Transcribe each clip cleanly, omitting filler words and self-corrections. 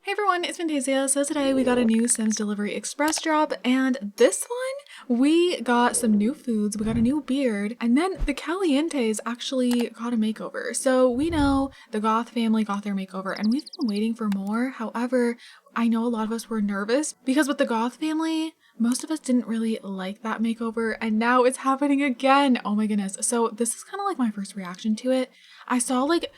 Hey everyone, it's Fantayzia. So today we got a new Sims Delivery Express drop, and this one we got some new foods, we got a new beard, and then the Calientes actually got a makeover. So we know the Goth family got their makeover and we've been waiting for more. However, I know a lot of us were nervous because with the Goth family, most of us didn't really like that makeover, and now it's happening again. Oh my goodness. So this is kind of like my first reaction to it. I saw like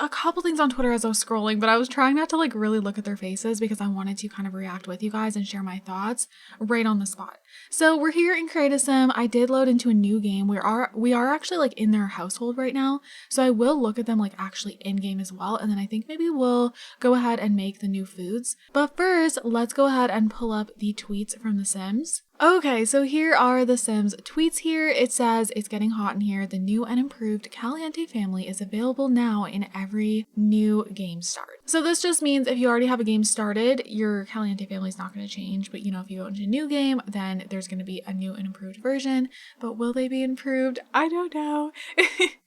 a couple things on Twitter as I was scrolling, but I was trying not to like really look at their faces because I wanted to kind of react with you guys and share my thoughts right on the spot. So we're here in Create a Sim. I did load into a new game. We are actually like in their household right now. So I will look at them like actually in game as well. And then I think maybe we'll go ahead and make the new foods. But first, let's go ahead and pull up the tweets from the Sims. Okay, so here are the Sims tweets here. It says, "It's getting hot in here. The new and improved Caliente family is available now in every new game start." So this just means if you already have a game started, your Caliente family is not going to change. But you know, if you go into a new game, then there's going to be a new and improved version. But will they be improved? I don't know.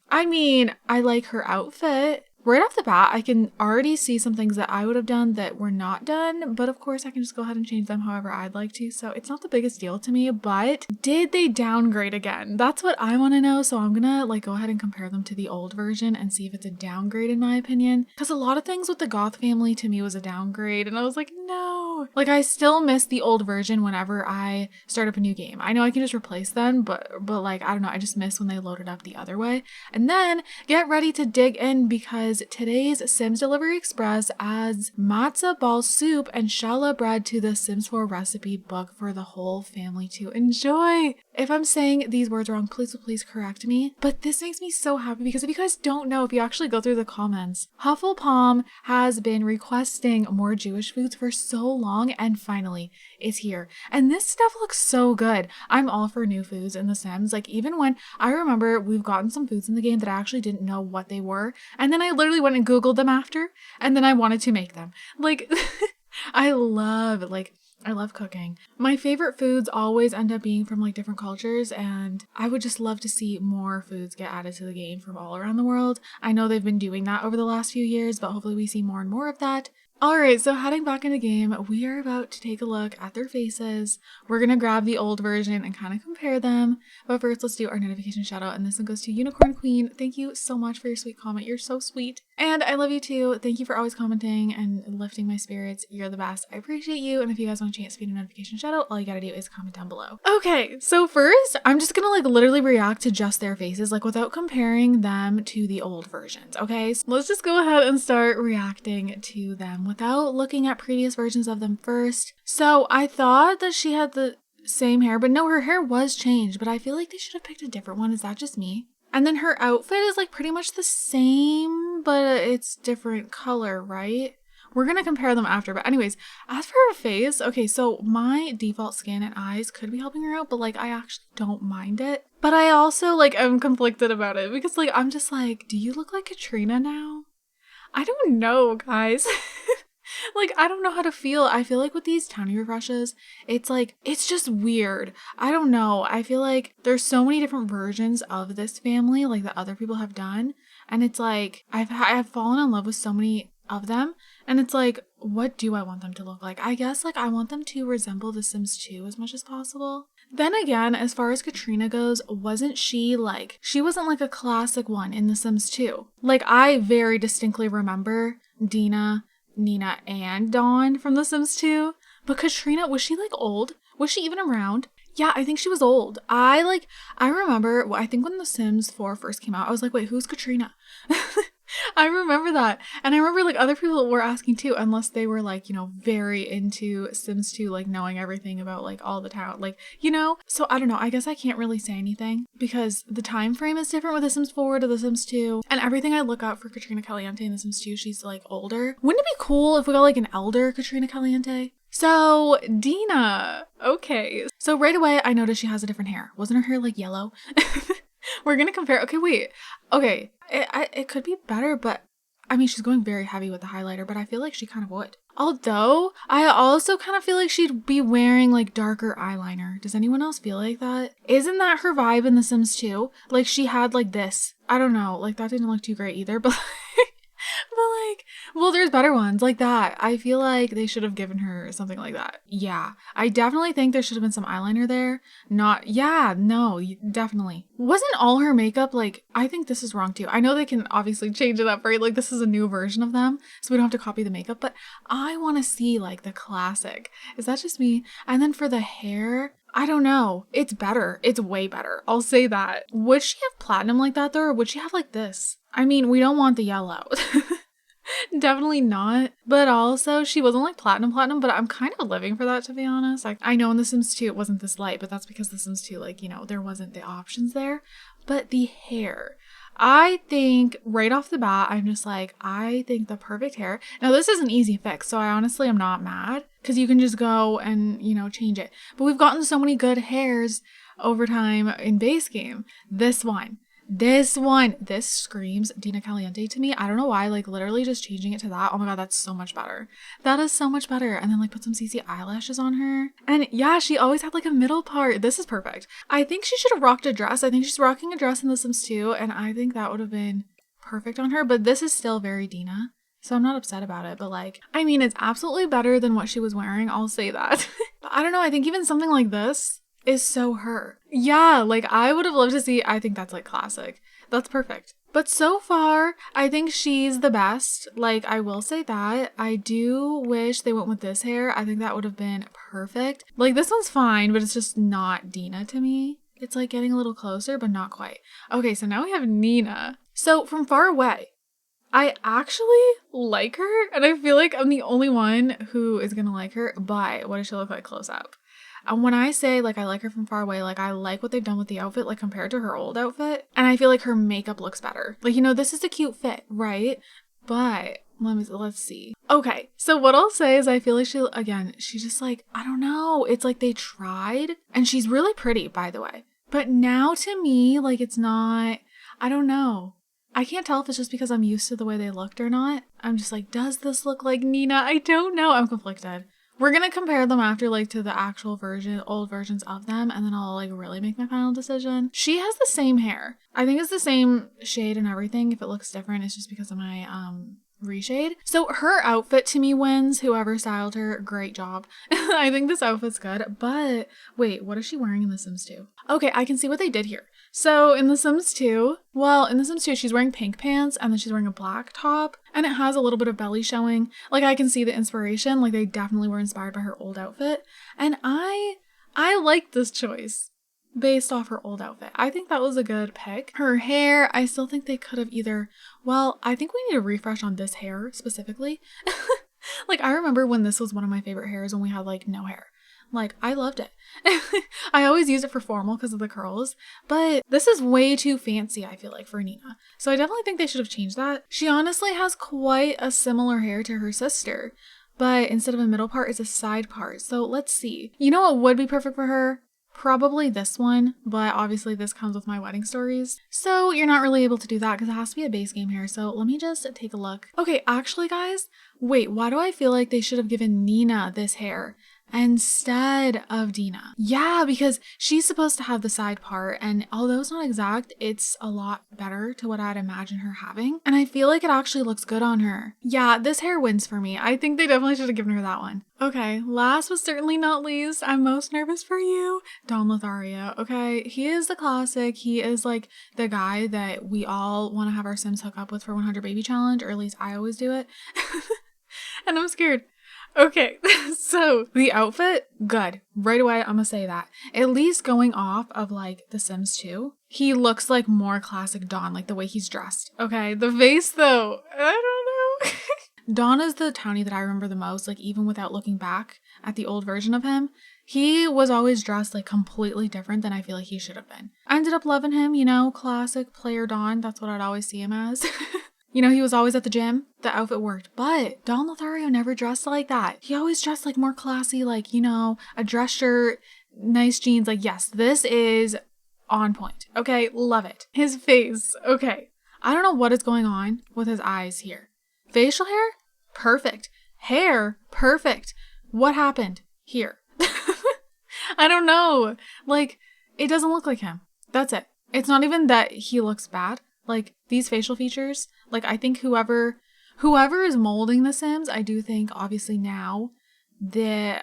I mean, I like her outfit. Right off the bat, I can already see some things that I would have done that were not done, but of course I can just go ahead and change them however I'd like to, so it's not the biggest deal to me. But did they downgrade again? That's what I want to know, so I'm gonna like go ahead and compare them to the old version and see if it's a downgrade in my opinion, because a lot of things with the Goth family to me was a downgrade, and I was like, no. Like, I still miss the old version whenever I start up a new game. I know I can just replace them, but like, I don't know, I just miss when they loaded up the other way. And then get ready to dig in because today's Sims Delivery Express adds matzo ball soup and challah bread to the Sims 4 recipe book for the whole family to enjoy. If I'm saying these words wrong, please correct me. But this makes me so happy because if you guys don't know, if you actually go through the comments, Hufflepalm has been requesting more Jewish foods for so long, and finally it's here. And this stuff looks so good. I'm all for new foods in The Sims. Like, even when I remember we've gotten some foods in the game that I actually didn't know what they were, and then I literally went and Googled them after, and then I wanted to make them. Like, I love cooking. My favorite foods always end up being from like different cultures, and I would just love to see more foods get added to the game from all around the world. I know they've been doing that over the last few years, but hopefully we see more and more of that. Alright, so heading back in the game, we are about to take a look at their faces. We're gonna grab the old version and kind of compare them. But first, let's do our notification shout out, and this one goes to Unicorn Queen. Thank you so much for your sweet comment. You're so sweet. And I love you too. Thank you for always commenting and lifting my spirits. You're the best. I appreciate you. And if you guys want a chance to be a notification shout out, all you gotta do is comment down below. Okay, so first, I'm just gonna like literally react to just their faces, like without comparing them to the old versions, okay? So let's just go ahead and start reacting to them without looking at previous versions of them first. So I thought that she had the same hair, but no, her hair was changed, but I feel like they should have picked a different one. Is that just me? And then her outfit is like pretty much the same, but it's different color, right? We're gonna compare them after, but anyways, as for her face, okay, so my default skin and eyes could be helping her out, but like I actually don't mind it. But I also like am conflicted about it because like I'm just like, do you look like Katrina now? I don't know, guys. Like, I don't know how to feel. I feel like with these townie refreshes, it's like, it's just weird. I don't know. I feel like there's so many different versions of this family, like that other people have done. And it's like, I've fallen in love with so many of them. And it's like, what do I want them to look like? I guess like I want them to resemble The Sims 2 as much as possible. Then again, as far as Katrina goes, she wasn't like a classic one in The Sims 2. Like, I very distinctly remember Dina, Nina, and Dawn from The Sims 2. But Katrina, was she like old? Was she even around? Yeah, I think she was old. I remember, I think when The Sims 4 first came out, I was like, wait, who's Katrina? I remember that. And I remember like other people were asking too, unless they were like, you know, very into Sims 2, like knowing everything about like all the town, like, you know? So I don't know. I guess I can't really say anything because the time frame is different with The Sims 4 to The Sims 2. And everything I look out for Katrina Caliente in The Sims 2, she's like older. Wouldn't it be cool if we got like an elder Katrina Caliente? So Dina, okay. So right away I noticed she has a different hair. Wasn't her hair like yellow? We're gonna compare. Okay, wait. Okay, it could be better, but I mean, she's going very heavy with the highlighter, but I feel like she kind of would. Although, I also kind of feel like she'd be wearing like darker eyeliner. Does anyone else feel like that? Isn't that her vibe in The Sims 2? Like she had like this. I don't know, like that didn't look too great either, but Well, there's better ones like that. I feel like they should have given her something like that. Yeah. I definitely think there should have been some eyeliner there. Not, yeah, no, definitely. Wasn't all her makeup like, I think this is wrong too. I know they can obviously change it up, right? Like this is a new version of them, so we don't have to copy the makeup, but I want to see like the classic. Is that just me? And then for the hair, I don't know. It's better. It's way better. I'll say that. Would she have platinum like that though, or would she have like this? I mean, we don't want the yellow. Definitely not. But also, she wasn't like platinum, but I'm kind of living for that, to be honest. Like, I know in The Sims 2 it wasn't this light, but that's because The Sims 2, like, you know, there wasn't the options there. But the hair, I think right off the bat, I'm just like, I think the perfect hair. Now, this is an easy fix, so I honestly am not mad because you can just go and, you know, change it. But we've gotten so many good hairs over time in base game. This screams Dina Caliente to me. I don't know why, like literally just changing it to that. Oh my god, that's so much better. That is so much better. And then like put some CC eyelashes on her. And yeah, she always had like a middle part. This is perfect. I think she should have rocked a dress. I think she's rocking a dress in The Sims 2, and I think that would have been perfect on her. But this is still very Dina, so I'm not upset about it. But like, I mean, it's absolutely better than what she was wearing. I'll say that. But I don't know. I think even something like this is so her. Yeah, like I would have loved to see, I think that's like classic. That's perfect. But so far, I think she's the best. Like, I will say that. I do wish they went with this hair. I think that would have been perfect. Like, this one's fine, but it's just not Dina to me. It's like getting a little closer, but not quite. Okay, so now we have Nina. So from far away, I actually like her, and I feel like I'm the only one who is gonna like her, but what does she look like close up? And when I say like I like her from far away, like I like what they've done with the outfit, like compared to her old outfit. And I feel like her makeup looks better. Like, you know, this is a cute fit, right? But let's see. Okay, so what I'll say is I feel like she's just like, I don't know. It's like they tried, and she's really pretty, by the way. But now to me, like it's not, I don't know. I can't tell if it's just because I'm used to the way they looked or not. I'm just like, does this look like Nina? I don't know. I'm conflicted. We're gonna compare them after like to the actual old versions of them, and then I'll like really make my final decision. She has the same hair. I think it's the same shade and everything. If it looks different, it's just because of my reshade. So her outfit to me wins. Whoever styled her, great job. I think this outfit's good, but wait, what is she wearing in The Sims 2? Okay, I can see what they did here. So in The Sims 2, she's wearing pink pants and then she's wearing a black top, and it has a little bit of belly showing. Like I can see the inspiration, like they definitely were inspired by her old outfit. And I like this choice based off her old outfit. I think that was a good pick. Her hair, I still think they could have I think we need a refresh on this hair specifically. Like I remember when this was one of my favorite hairs when we had like no hair. Like, I loved it. I always use it for formal because of the curls, but this is way too fancy, I feel like, for Nina. So I definitely think they should have changed that. She honestly has quite a similar hair to her sister, but instead of a middle part, it's a side part. So let's see. You know what would be perfect for her? Probably this one, but obviously this comes with my wedding stories. So you're not really able to do that because it has to be a base game hair. So let me just take a look. Okay, actually guys, wait, why do I feel like they should have given Nina this hair instead of Dina? Yeah, because she's supposed to have the side part, and although it's not exact, it's a lot better to what I'd imagine her having, and I feel like it actually looks good on her. Yeah, this hair wins for me. I think they definitely should have given her that one. Okay, last but certainly not least, I'm most nervous for you, Don Lothario. Okay, he is the classic. He is like the guy that we all want to have our Sims hook up with for 100 baby challenge, or at least I always do it. And I'm scared. Okay, so the outfit, good. Right away, I'm gonna say that. At least going off of like The Sims 2, he looks like more classic Don, like the way he's dressed. Okay, the face though, I don't know. Don is the townie that I remember the most, like even without looking back at the old version of him. He was always dressed like completely different than I feel like he should have been. I ended up loving him, you know, classic player Don. That's what I'd always see him as. You know, he was always at the gym. The outfit worked. But Don Lothario never dressed like that. He always dressed like more classy, like, you know, a dress shirt, nice jeans. Like, yes, this is on point. Okay, love it. His face. Okay. I don't know what is going on with his eyes here. Facial hair? Perfect. Hair? Perfect. What happened here? I don't know. Like, it doesn't look like him. That's it. It's not even that he looks bad. Like, these facial features, like, I think whoever whoever is molding the Sims, I do think obviously now they're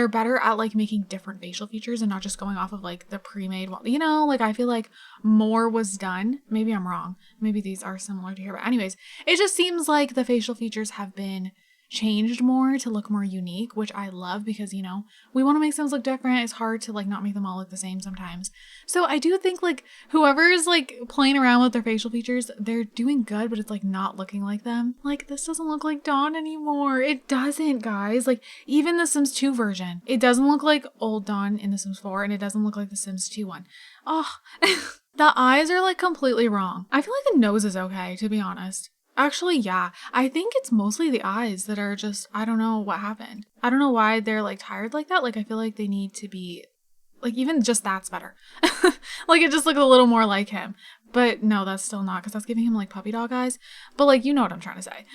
better at like making different facial features and not just going off of like the pre-made one. You know, like I feel like more was done. Maybe I'm wrong. Maybe these are similar to here. But anyways, it just seems like the facial features have been changed more to look more unique, which I love because, you know, we want to make Sims look different. It's hard to like not make them all look the same sometimes. So I do think like whoever is like playing around with their facial features, they're doing good, but it's like not looking like them. Like this doesn't look like Dawn anymore. It doesn't, guys. Like even the Sims 2 version, it doesn't look like old Dawn in the Sims 4 and it doesn't look like the Sims 2 one. Oh, the eyes are like completely wrong. I feel like the nose is okay, to be honest. Actually, yeah. I think it's mostly the eyes that are just, I don't know what happened. I don't know why they're like tired like that. Like I feel like they need to be, like even just that's better. Like it just looked a little more like him. But no, that's still not, because that's giving him like puppy dog eyes. But like, you know what I'm trying to say.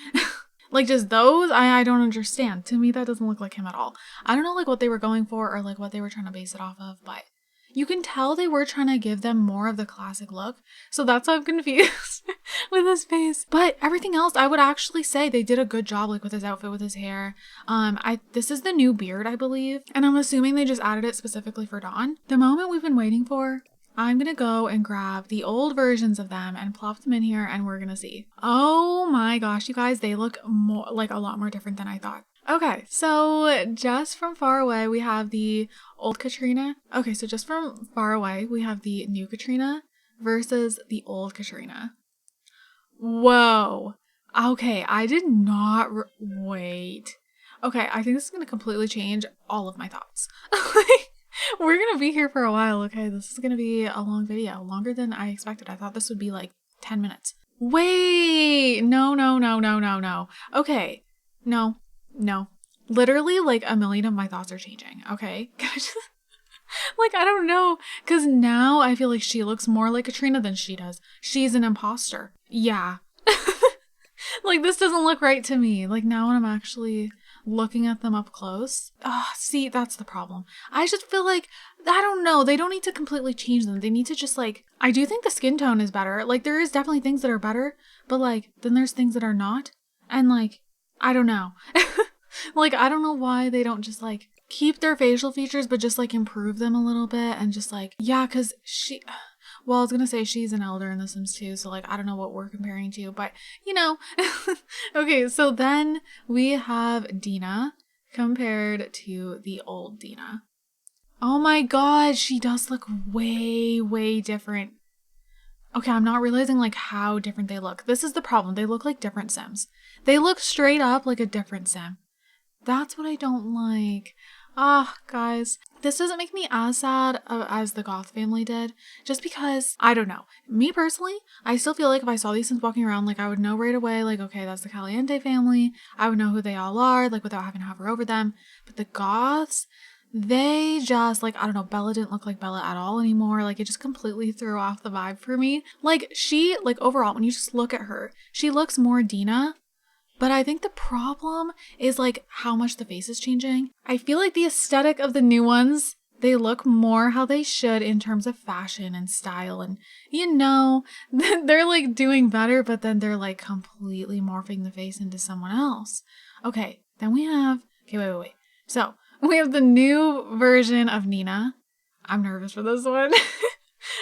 Like just those, I don't understand. To me, that doesn't look like him at all. I don't know like what they were going for or like what they were trying to base it off of, but you can tell they were trying to give them more of the classic look. So that's why I'm confused with his face. But everything else, I would actually say they did a good job like with his outfit, with his hair. This is the new beard, I believe. And I'm assuming they just added it specifically for Dawn. The moment we've been waiting for, I'm gonna go and grab the old versions of them and plop them in here and we're gonna see. Oh my gosh, you guys, they look more like a lot more different than I thought. Okay, so just from far away, we have the old Katrina. Okay, so just from far away, we have the new Katrina versus the old Katrina. Whoa. Okay, I did not wait. Okay, I think this is going to completely change all of my thoughts. We're going to be here for a while, okay? This is going to be a long video, longer than I expected. I thought this would be like 10 minutes. Wait, no. Okay, no. Literally like a million of my thoughts are changing, okay? Like, I don't know, because now I feel like she looks more like Katrina than she does. She's an imposter. Yeah. Like, this doesn't look right to me. Like, now when I'm actually looking at them up close. See, that's the problem. I just feel like, I don't know, they don't need to completely change them. They need to just like, I do think the skin tone is better. Like, there is definitely things that are better, but like, then there's things that are not. And like, I don't know. Like, I don't know why they don't just like keep their facial features, but just like improve them a little bit and just like, yeah, because well, I was gonna say she's an elder in The Sims 2, so like, I don't know what we're comparing to, but you know. Okay, so then we have Dina compared to the old Dina. Oh my god, she does look way different. Okay, I'm not realizing like how different they look. This is the problem. They look like different Sims. They look straight up like a different Sim. That's what I don't like. Guys, this doesn't make me as sad as the Goth family did, just because, I don't know. Me personally, I still feel like if I saw these Sims walking around, like I would know right away, like, okay, that's the Caliente family. I would know who they all are, like without having to hover over them. But the Goths, they just, like, I don't know, Bella didn't look like Bella at all anymore. Like, it just completely threw off the vibe for me. Like, she, like, overall, when you just look at her, she looks more Dina. But I think the problem is like how much the face is changing. I feel like the aesthetic of the new ones, they look more how they should in terms of fashion and style. And, you know, they're like doing better, but then they're like completely morphing the face into someone else. Okay, then we have, okay, wait. So we have the new version of Nina. I'm nervous for this one.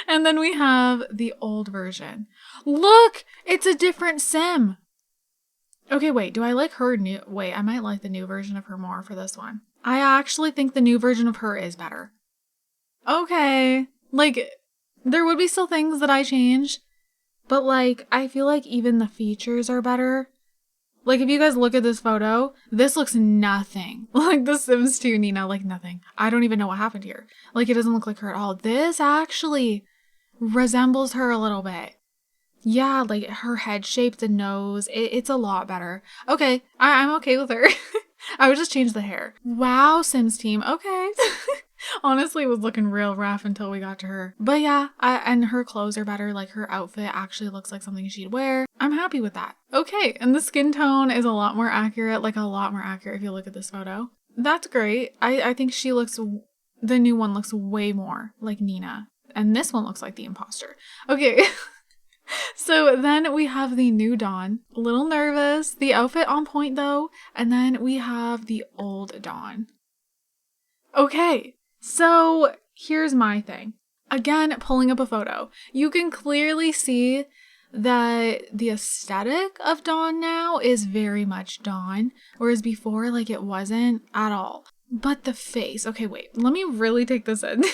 And then we have the old version. Look, it's a different Sim. Okay, wait, do I like her new? Wait, I might like the new version of her more for this one. I actually think the new version of her is better. Okay, like, there would be still things that I change, but like, I feel like even the features are better. Like, if you guys look at this photo, this looks nothing like the Sims 2 Nina, like nothing. I don't even know what happened here. Like, it doesn't look like her at all. This actually resembles her a little bit. Yeah, like her head shape, the nose, it's a lot better. Okay, I'm okay with her. I would just change the hair. Wow, Sims team, okay. Honestly, it was looking real rough until we got to her. But yeah, and her clothes are better. Like her outfit actually looks like something she'd wear. I'm happy with that. Okay, and the skin tone is a lot more accurate, like a lot more accurate if you look at this photo. That's great. I think the new one looks way more like Nina. And this one looks like the imposter. Okay. So then we have the new Dawn. A little nervous. The outfit on point though. And then we have the old Dawn. Okay, so here's my thing. Again, pulling up a photo. You can clearly see that the aesthetic of Dawn now is very much Dawn, whereas before, like, it wasn't at all. But the face. Okay, wait. Let me really take this in.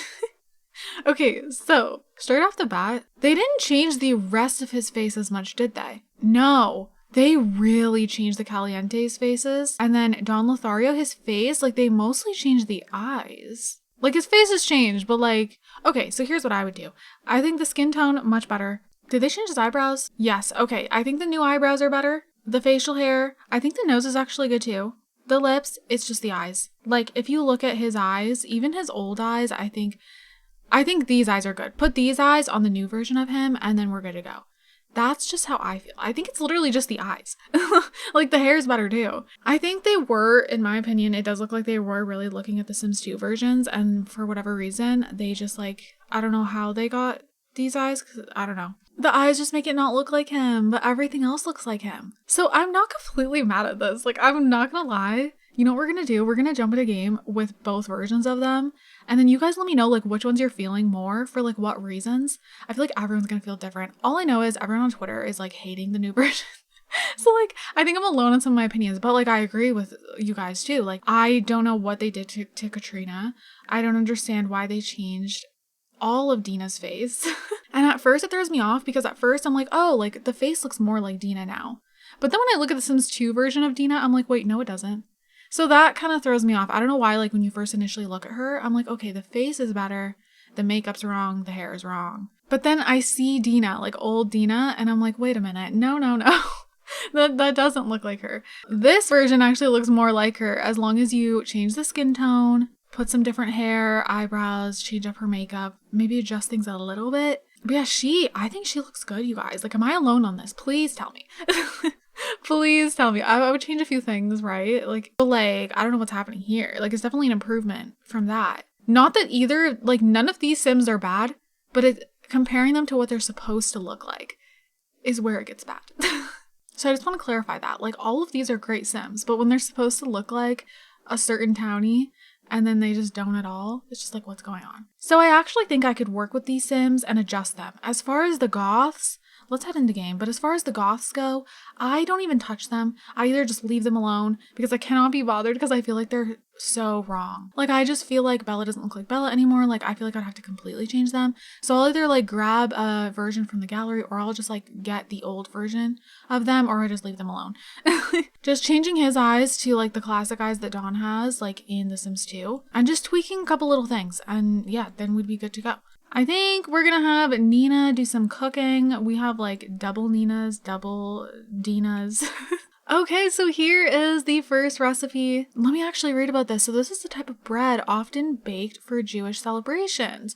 Okay, so straight off the bat, they didn't change the rest of his face as much, did they? No. They really changed the Caliente's faces. And then Don Lothario, his face, like, they mostly changed the eyes. Like, his face has changed, but like, okay, so here's what I would do. I think the skin tone, much better. Did they change his eyebrows? Yes, okay. I think the new eyebrows are better. The facial hair, I think the nose is actually good too. The lips, it's just the eyes. Like, if you look at his eyes, even his old eyes, I think these eyes are good. Put these eyes on the new version of him and then we're good to go. That's just how I feel. I think it's literally just the eyes. Like, the hair's better too. I think they were, in my opinion, it does look like they were really looking at the Sims 2 versions, and for whatever reason, they just, like, I don't know how they got these eyes, because I don't know. The eyes just make it not look like him, but everything else looks like him. So I'm not completely mad at this. Like, I'm not gonna lie. You know what we're gonna do? We're gonna jump in a game with both versions of them. And then you guys let me know, like, which ones you're feeling more for, like, what reasons. I feel like everyone's gonna feel different. All I know is everyone on Twitter is, like, hating the new version. So, like, I think I'm alone in some of my opinions. But, like, I agree with you guys, too. Like, I don't know what they did to Katrina. I don't understand why they changed all of Dina's face. And at first it throws me off because at first I'm like, oh, like, the face looks more like Dina now. But then when I look at the Sims 2 version of Dina, I'm like, wait, no, it doesn't. So that kind of throws me off. I don't know why, like, when you first initially look at her, I'm like, okay, the face is better, the makeup's wrong, the hair is wrong. But then I see Dina, like old Dina, and I'm like, wait a minute, no. That doesn't look like her. This version actually looks more like her as long as you change the skin tone, put some different hair, eyebrows, change up her makeup, maybe adjust things a little bit. But yeah, I think she looks good, you guys. Like, am I alone on this? Please tell me. Please tell me. I would change a few things, right? Like, I don't know what's happening here. Like, it's definitely an improvement from that. Not that either, like, none of these Sims are bad, but comparing them to what they're supposed to look like is where it gets bad. So I just want to clarify that. Like, all of these are great Sims, but when they're supposed to look like a certain townie and then they just don't at all, it's just like, what's going on? So I actually think I could work with these Sims and adjust them. As far as the goths, let's head into game. But as far as the goths go, I don't even touch them. I either just leave them alone because I cannot be bothered because I feel like they're so wrong. Like, I just feel like Bella doesn't look like Bella anymore. Like, I feel like I'd have to completely change them. So I'll either, like, grab a version from the gallery or I'll just, like, get the old version of them or I just leave them alone. Just changing his eyes to, like, the classic eyes that Dawn has, like, in The Sims 2. And just tweaking a couple little things. And yeah, then we'd be good to go. I think we're gonna have Nina do some cooking. We have like double Ninas, double Dinas. Okay, so here is the first recipe. Let me actually read about this. So this is the type of bread often baked for Jewish celebrations.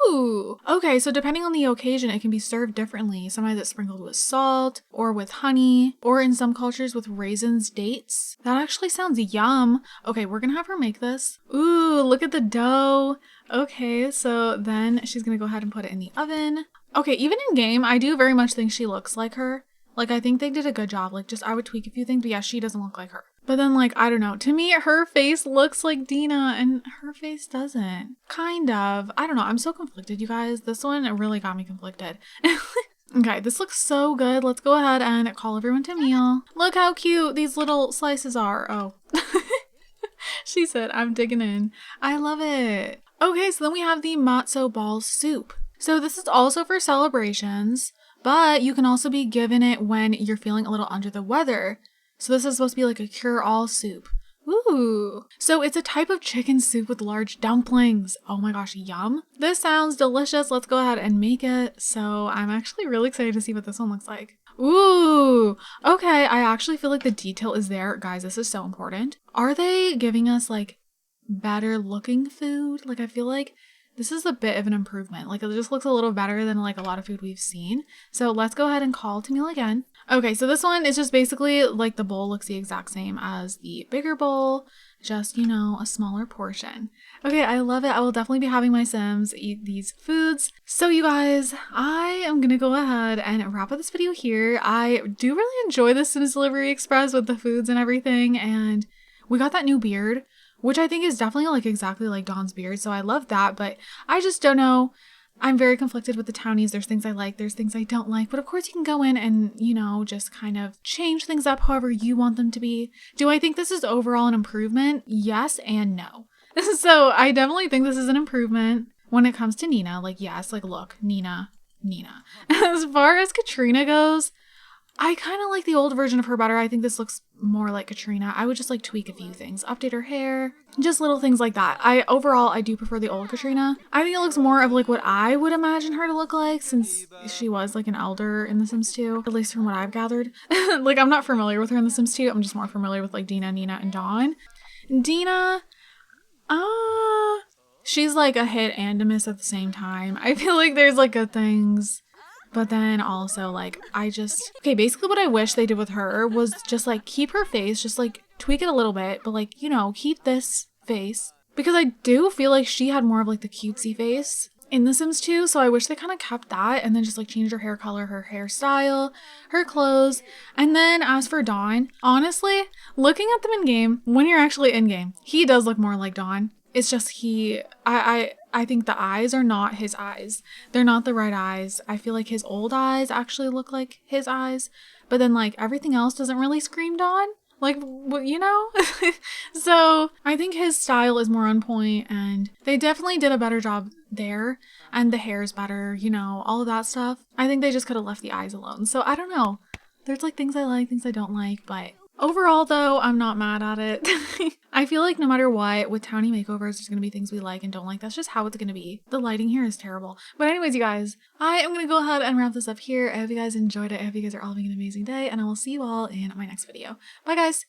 Ooh. Okay, so depending on the occasion, it can be served differently. Sometimes it's sprinkled with salt or with honey, or in some cultures with raisins, dates. That actually sounds yum. Okay, we're gonna have her make this. Ooh, look at the dough. Okay, so then she's gonna go ahead and put it in the oven. Okay, even in game, I do very much think she looks like her. Like, I think they did a good job. Like, just I would tweak a few things, but yeah, she doesn't look like her. But then, like, I don't know. To me, her face looks like Dina and her face doesn't. Kind of. I don't know. I'm so conflicted, you guys. This one, it really got me conflicted. Okay, this looks so good. Let's go ahead and call everyone to meal. Look how cute these little slices are. Oh. She said, I'm digging in. I love it. Okay, so then we have the matzo ball soup. So this is also for celebrations, but you can also be given it when you're feeling a little under the weather. So this is supposed to be like a cure-all soup. Ooh. So it's a type of chicken soup with large dumplings. Oh my gosh, yum. This sounds delicious. Let's go ahead and make it. So I'm actually really excited to see what this one looks like. Ooh. Okay, I actually feel like the detail is there. Guys, this is so important. Are they giving us like better looking food? Like, I feel like this is a bit of an improvement. Like, it just looks a little better than like a lot of food we've seen. So let's go ahead and call to meal again. Okay, so this one is just basically like the bowl looks the exact same as the bigger bowl, just, you know, a smaller portion. Okay, I love it. I will definitely be having my Sims eat these foods. So you guys, I am gonna go ahead and wrap up this video here. I do really enjoy the Sims Delivery Express with the foods and everything, and we got that new beard, which I think is definitely like exactly like Dawn's beard, so I love that, but I just don't know. I'm very conflicted with the townies. There's things I like, there's things I don't like, but of course you can go in and, you know, just kind of change things up however you want them to be. Do I think this is overall an improvement? Yes and no. So I definitely think this is an improvement when it comes to Nina. Like, yes, like look, Nina. As far as Katrina goes, I kind of like the old version of her better. I think this looks more like Katrina. I would just like tweak a few things, update her hair, just little things like that. Overall, I do prefer the old Katrina. I think it looks more of like what I would imagine her to look like since she was like an elder in The Sims 2, at least from what I've gathered. Like, I'm not familiar with her in The Sims 2. I'm just more familiar with like Dina, Nina, and Dawn. Dina, she's like a hit and a miss at the same time. I feel like there's like good things, but then also like okay, basically what I wish they did with her was just like keep her face, just like tweak it a little bit, but like, you know, keep this face, because I do feel like she had more of like the cutesy face in The Sims 2, so I wish they kind of kept that and then just like changed her hair color, her hairstyle, her clothes. And then as for Dawn, honestly, looking at them in game, when you're actually in game, he does look more like Dawn. It's just I think the eyes are not his eyes. They're not the right eyes. I feel like his old eyes actually look like his eyes, but then like everything else doesn't really scream Dawn. Like, you know? So I think his style is more on point, and they definitely did a better job there, and the hair's better, you know, all of that stuff. I think they just could have left the eyes alone. So I don't know. There's like things I like, things I don't like, but overall though, I'm not mad at it. I feel like no matter what, with townie makeovers, there's gonna be things we like and don't like. That's just how it's gonna be. The lighting here is terrible. But anyways, you guys, I am gonna go ahead and wrap this up here. I hope you guys enjoyed it. I hope you guys are all having an amazing day, and I will see you all in my next video. Bye guys!